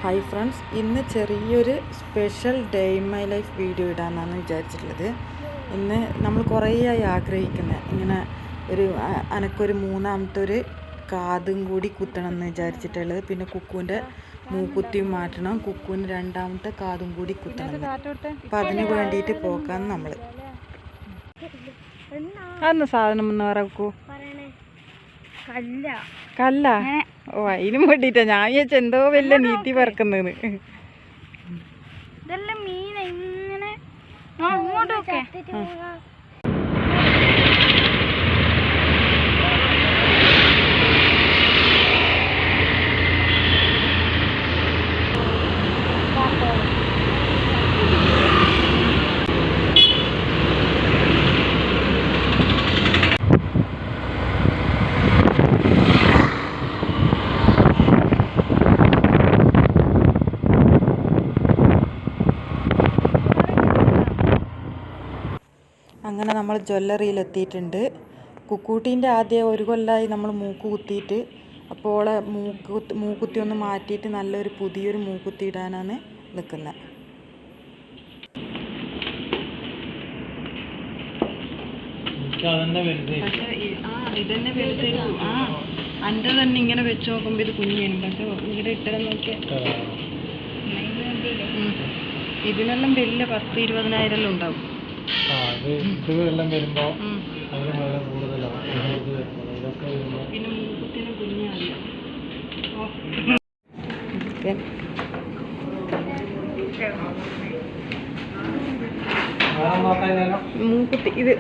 Hi friends, ഇന്ന് ചെറിയൊരു special day in my life video ഇടാമെന്നാണ് വിചാരിച്ചിട്ടുള്ളത്. ഇന്ന് നമ്മൾ കുറേയായി ആഗ്രഹിക്കുന്നത് ഇങ്ങനെ അനക്കൊരു മൂന്നാമത്തെ ഒരു കാതും കൂടി കുത്തണം എന്ന് വിചാരിച്ചിട്ടുള്ളത്. പിന്നെ കുക്കുവിൻ്റെ മൂക്കുത്തിയും മാറ്റണം, കുക്കുവിന് രണ്ടാമത്തെ കാതും കൂടി കുത്തണം. അപ്പം അതിന് വേണ്ടിയിട്ട് പോക്കാന്ന് നമ്മൾ. അതൊന്ന് സാധനം എന്ന് പറക്കൂ. കല്ല. ഓ, അതിനും വേണ്ടിട്ടാ ഞാൻ വിചാരിച്ച എന്തോ വലിയ നീത്തി പറക്കുന്നത്. അങ്ങനെ നമ്മൾ ജ്വല്ലറിയിലെത്തിയിട്ടുണ്ട്. കുക്കൂട്ടീൻ്റെ ആദ്യം ഒരു കൊല്ലമായി നമ്മൾ മൂക്ക് കുത്തിയിട്ട്. അപ്പോൾ മൂക്കുത്തി ഒന്ന് മാറ്റിയിട്ട് നല്ലൊരു പുതിയൊരു മൂക്കുത്തി ഇടാനാണ് നിൽക്കുന്നത്. ഇതന്നെ വലുത്. എൻ്റെ തന്നെ ഇങ്ങനെ വെച്ച് നോക്കുമ്പോൾ ഇത് കുഞ്ഞാണ്. പക്ഷെ ഇവിടെ ഇട്ടത് നോക്കിയാൽ ഇതിനെല്ലാം വലിയ 10-20,000 ഉണ്ടാവും. പിന്നെ മൂക്കുത്തിന് കുഞ്ഞാണ്. മൂക്കുത്തി ഇത്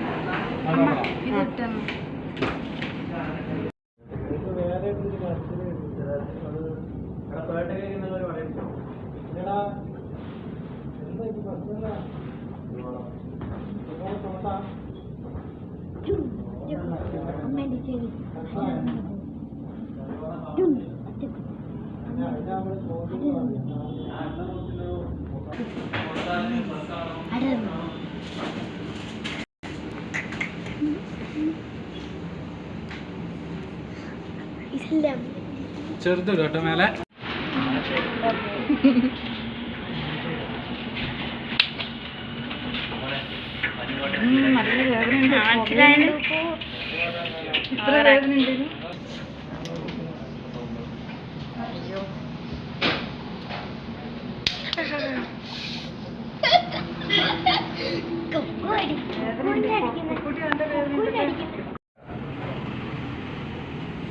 ചെറുത് കേട്ടോ മേലെ. ഇത്ര വേദന ഉണ്ട്.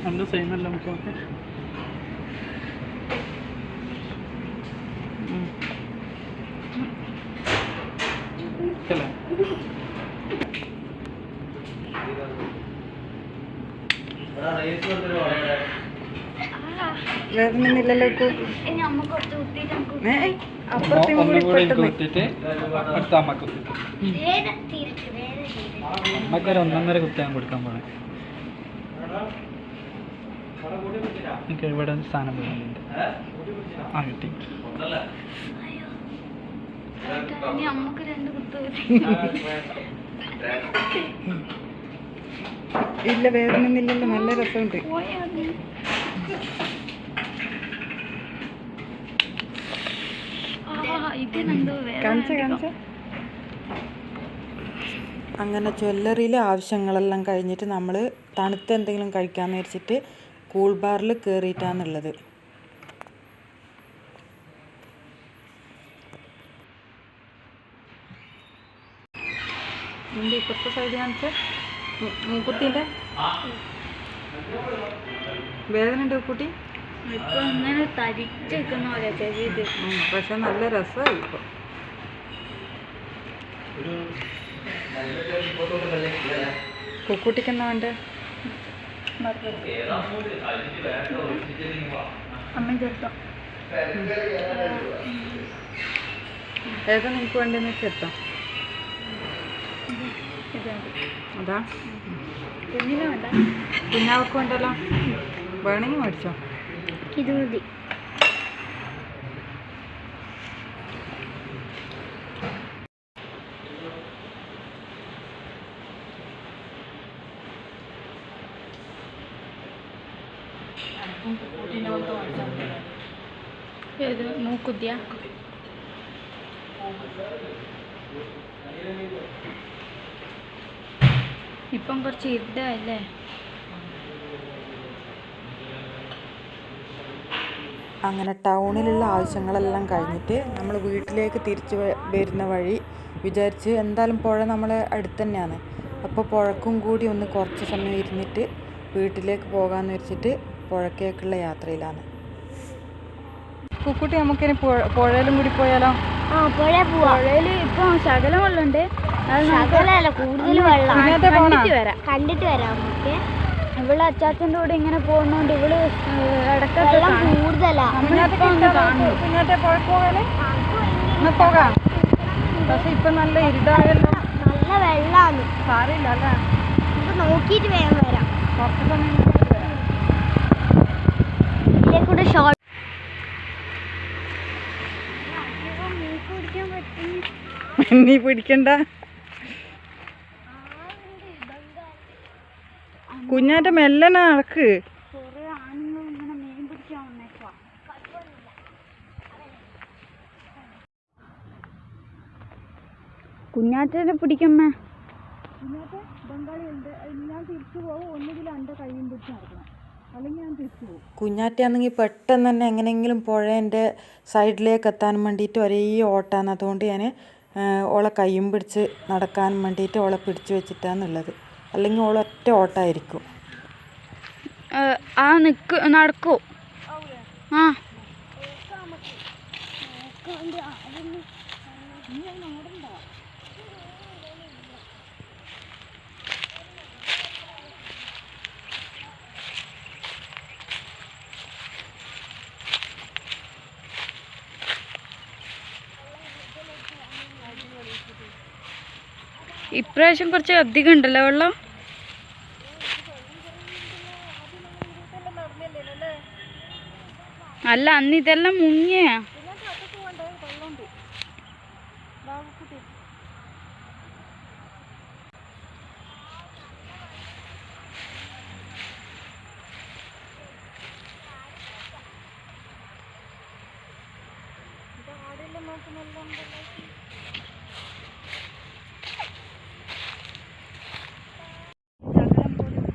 നല്ല സെയിമല്ല നമുക്ക്. വേദനയില്ലല്ലോ. അപ്പുറത്തും കൂടി കുത്തിട്ട് അടുത്ത അമ്മക്ക് അമ്മക്കൊരു 1.5 കുത്താൻ കൊടുക്കാൻ പോണേ. എനിക്ക് ഇവിടെ സ്ഥാനം വരുന്നുണ്ട്. ആ കിട്ടി. ഇല്ല, വേദനയൊന്നുമില്ലല്ലോ. നല്ല രസമുണ്ട്. അങ്ങനെ ജ്വല്ലറിയിലെ ആവശ്യങ്ങളെല്ലാം കഴിഞ്ഞിട്ട് നമ്മൾ തണുത്ത എന്തെങ്കിലും കഴിക്കാമെന്ന് വെച്ചിട്ട് കൂൾ ബാറിൽ കയറിയിട്ടാണുള്ളത്. ഇപ്പുറത്തെ സൈഡ് കാണിച്ച മൂക്കുത്തിൻ്റെ വേദന ഉണ്ട് കുട്ടി. പക്ഷെ നല്ല രസമായി. ഇപ്പോൾ കുക്കുട്ടിക്ക് എന്നാ വേണ്ടേ? ഏതാ നിനക്ക് വേണ്ടെന്ന് വെച്ചെത്താം. അതാ കുഞ്ഞാവക്ക് വേണ്ടല്ലോ. വേണമെങ്കിൽ മേടിച്ചോ. ഇത് മതി. ഏത് മൂക്കുത്തിയ ഇപ്പം കുറച്ച് ഇരുട്ടല്ലേ. അങ്ങനെ ടൗണിലുള്ള ആവശ്യങ്ങളെല്ലാം കഴിഞ്ഞിട്ട് നമ്മൾ വീട്ടിലേക്ക് തിരിച്ച് വരുന്ന വഴി വിചാരിച്ച് എന്തായാലും പുഴ നമ്മളെ അടുത്ത് തന്നെയാണ്, അപ്പോൾ പുഴക്കും കൂടി ഒന്ന് കുറച്ച് സമയം ഇരുന്നിട്ട് വീട്ടിലേക്ക് പോകാമെന്ന് വെച്ചിട്ട് പുഴക്കേക്കുള്ള യാത്രയിലാണ്. കുക്കുട്ടി നമുക്കിനി പുഴയിലും കൂടി പോയാലോ? ആ പുഴയിൽ ഇപ്പം ശകലം വെള്ളമുണ്ട്, ശകലമല്ല കൂടുതൽ വെള്ളം. കണ്ടിട്ട് വരാം നമുക്ക്. ഇവള് അച്ചാച്ചൻ്റെ കൂടെ ഇങ്ങനെ പോകുന്നോണ്ട് ഇവള് ഇടയ്ക്കൊക്കെ പോകാം. പക്ഷെ ഇപ്പൊ നല്ല ഇരുടാകല്ലോ, നല്ല വെള്ളമാണ്. സാറില്ല അല്ലേ, നമുക്ക് നോക്കിയിട്ട് വേഗം വരാം. കുറച്ച് സമയം ഇതിലേക്കൂടെ ഷോർട്ട് നീ പിടിക്കണ്ട. കുഞ്ഞാറ്റ മെല്ലനെ നടക്ക്. കുഞ്ഞാറ്റനെ പിടിക്കമ്മ. ബംഗാളി ഉണ്ട്, ഞാൻ തിരിച്ചു പോകും. ഒന്നുകിൽ എൻ്റെ കയ്യും പിടിച്ച് നടക്കണം, അല്ലെങ്കിൽ ഞാൻ തിരിച്ചു പോകും. കുഞ്ഞാറ്റയാണെങ്കിൽ പെട്ടെന്ന് തന്നെ എങ്ങനെയെങ്കിലും പുഴേൻ്റെ സൈഡിലേക്ക് എത്താൻ വേണ്ടിയിട്ട് ഒരേ ഓട്ടാണ്. അതുകൊണ്ട് ഞാൻ ഓളെ കയ്യും പിടിച്ച് നടക്കാൻ വേണ്ടിയിട്ട് ഓളെ പിടിച്ചു വെച്ചിട്ടാന്നുള്ളത്, അല്ലെങ്കിൽ ഓളൊറ്റ ഓട്ടമായിരിക്കും. നടക്കൂ. ആ ഇപ്രാവശ്യം കുറച്ച് അധികം ഉണ്ടല്ലോ വെള്ളം. അല്ല അന്ന് ഇതെല്ലാം മുങ്ങിയ.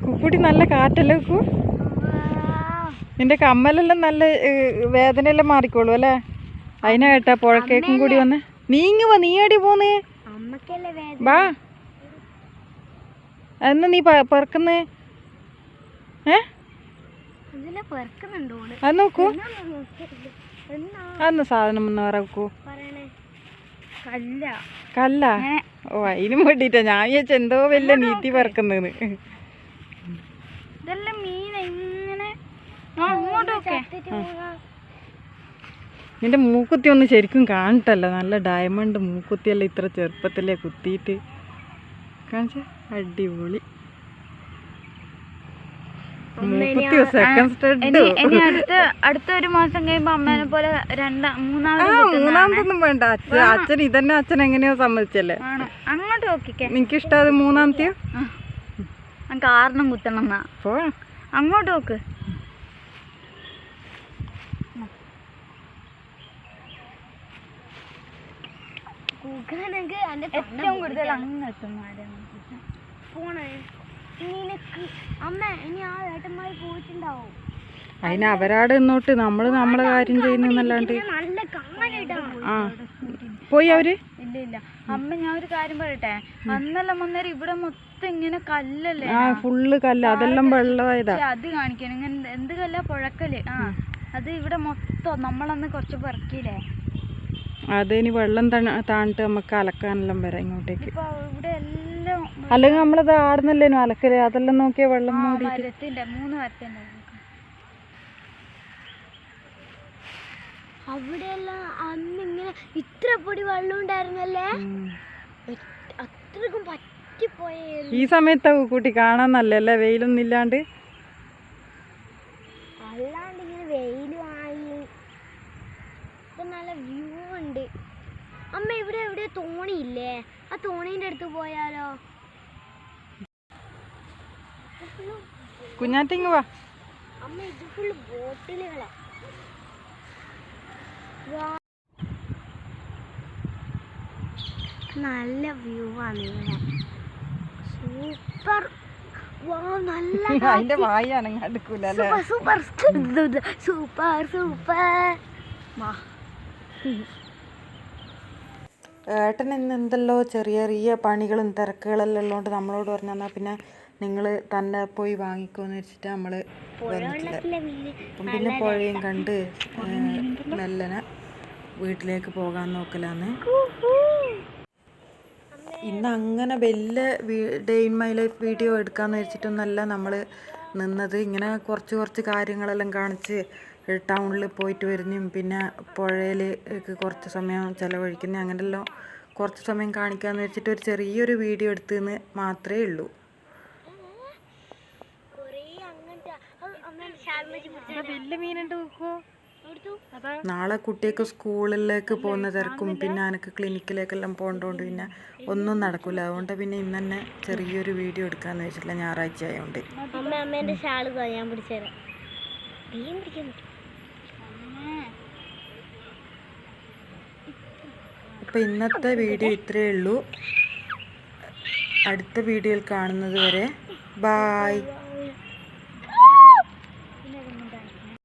കുക്കുട്ടി നല്ല കാറ്റല്ലേ കു? നിന്റെ കമ്മലെല്ലാം നല്ല വേദനയെല്ലാം മാറിക്കോളൂ അല്ലേ? അതിനാ കേട്ടാ പുഴക്കേക്കും കൂടി വന്ന്. നീങ്ങി വാ, നീ എടി പോന്ന് വാ. എന്നാ നീ പെറുക്കുന്നേ? അത് നോക്കൂ, അന്ന് സാധനം ഒന്ന് പറക്കൂ. കല്ല? ഓ അതിനും വേണ്ടിട്ടാ ഞാൻ വിചാരിച്ച എന്തോ വലിയ നീത്തി പറക്കുന്നേന്ന്. നിന്റെ മൂക്കുത്തി ഒന്ന് ശരിക്കും കാണട്ടല്ലോ, നല്ല ഡയമണ്ട് മൂക്കുത്തിയല്ല ഇത്ര ചെറുപ്പത്തിലേ കുത്തിയിട്ട് കാണിച്ച അടിപൊളി മൂക്കുത്തി. സെക്കൻഡ് സ്റ്റഡ് അടുത്തൊരു മാസം കഴിയുമ്പോ അമ്മേനെ പോലെ മൂന്നാമതൊന്നും വേണ്ട. അച്ഛൻ ഇതന്നെ അച്ഛൻ എങ്ങനെയോ സമ്മതിച്ചല്ലേ. അങ്ങോട്ട് നോക്കിക്കേ, നിനക്കിഷ്ടം അത് മൂന്നാമത്തെയോ? കാരണം കുത്തണം അങ്ങോട്ട് നോക്ക്. ഏറ്റവും കൂടുതൽ അതിന് അവരാട് നിന്നോട്ട് നമ്മള് നമ്മളെ കാര്യം ചെയ്യുന്നല്ലാണ്ട്. ആ പോയി അവര്. ഇല്ല അമ്മ, ഞാൻ ഒരു കാര്യം പറയട്ടെ, അന്നെല്ലാം വന്നേരം ഇവിടെ മൊത്തം ഇങ്ങനെ കല്ലല്ലേ. ആ ഫുള്ള് കല്ല്, അതെല്ലാം വെള്ളമായതാ. അത് കാണിക്കണം ഇങ്ങനെ എന്ത് കല്ല, പുഴക്കല്. ആ അത് ഇവിടെ മൊത്തം നമ്മളന്ന് കുറച്ച് പറക്കിയില്ലേ. അതിനി വെള്ളം താണിട്ട് നമുക്ക് അലക്കാനെല്ലാം വരാം ഇങ്ങോട്ടേക്ക്. ഇവിടെ എല്ലാം അല്ലെങ്കിൽ നമ്മളത് ആടുന്നല്ലേനു അലക്കല്, അതെല്ലാം നോക്കിയാ വെള്ളം മൂടി. 3 മരത്തിന്റെ അവിടെയെല്ലാം അന്നിങ്ങനെ ഇത്ര പൊടി വെള്ളം ഉണ്ടായിരുന്നല്ലേ, അത്രക്കും പറ്റിപ്പോയ. ഈ സമയത്താ കൂട്ടി കാണാൻ നല്ലല്ലേ, വെയിലൊന്നും ഇല്ലാണ്ട്. അല്ലാണ്ട് ഇങ്ങനെ വെയിലും ആയി, ഇപ്പൊ നല്ല വ്യൂ ഉണ്ട്. അമ്മ ഇവിടെ എവിടെ തോണിയില്ലേ, ആ തോണീന്റെ അടുത്ത് പോയാലോ? കുഞ്ഞാറ്റിങ് വാ. അമ്മ ഇത് ഫുള്ള് ബോട്ടിലുകളാ. നല്ല വ്യൂ ആണ് ഇവിടെ. സൂപ്പർ. നല്ല അതിന്റെ വായി അനങ്ങാണ്ടിക്കൂല അല്ലേ? Super super super. ഏട്ടൻ ഇന്ന് എന്തല്ലോ ചെറിയ ചെറിയ പണികളും തിരക്കുകളെല്ലാം ഉള്ളതുകൊണ്ട് നമ്മളോട് പറഞ്ഞു തന്നാൽ പിന്നെ നിങ്ങൾ തന്നെ പോയി വാങ്ങിക്കോന്ന് വെച്ചിട്ട് നമ്മൾ വന്നിട്ടില്ല. അപ്പം പിന്നെ പുഴയും കണ്ട് മെല്ലനെ വീട്ടിലേക്ക് പോകാൻ നോക്കലാന്ന്. ഇന്ന് അങ്ങനെ വലിയ day in my life video എടുക്കാമെന്ന് വെച്ചിട്ടൊന്നല്ല നമ്മൾ നിന്നത്. ഇങ്ങനെ കുറച്ച് കാര്യങ്ങളെല്ലാം കാണിച്ച് ടൗണിൽ പോയിട്ട് വരുന്നതും പിന്നെ പുഴയിൽ കുറച്ച് സമയം ചിലവഴിക്കുന്ന അങ്ങനെയെല്ലാം കുറച്ച് സമയം കാണിക്കാമെന്ന് വെച്ചിട്ട് ഒരു ചെറിയൊരു വീഡിയോ എടുത്തെന്ന് മാത്രമേ ഉള്ളൂ. വലിയ മീനുണ്ട്. നാളെ കുട്ടിയൊക്കെ സ്കൂളിലേക്ക് പോകുന്ന തിരക്കും പിന്നെ എനിക്ക് ക്ലിനിക്കിലേക്കെല്ലാം പോകേണ്ടതുകൊണ്ട് പിന്നെ ഒന്നും നടക്കില്ല. അതുകൊണ്ട് പിന്നെ ഇന്ന് തന്നെ ചെറിയൊരു വീഡിയോ എടുക്കാമെന്ന് വെച്ചിട്ടില്ല, ഞായറാഴ്ച ആയതുകൊണ്ട്. അമ്മേൻ്റെ ഷാള് ഞാൻ പിടിച്ചുതരാം. അപ്പോൾ ഇന്നത്തെ വീഡിയോ ഇത്രയേ ഉള്ളൂ. അടുത്ത വീഡിയോയിൽ കാണുന്നത് വരെ ബായ്.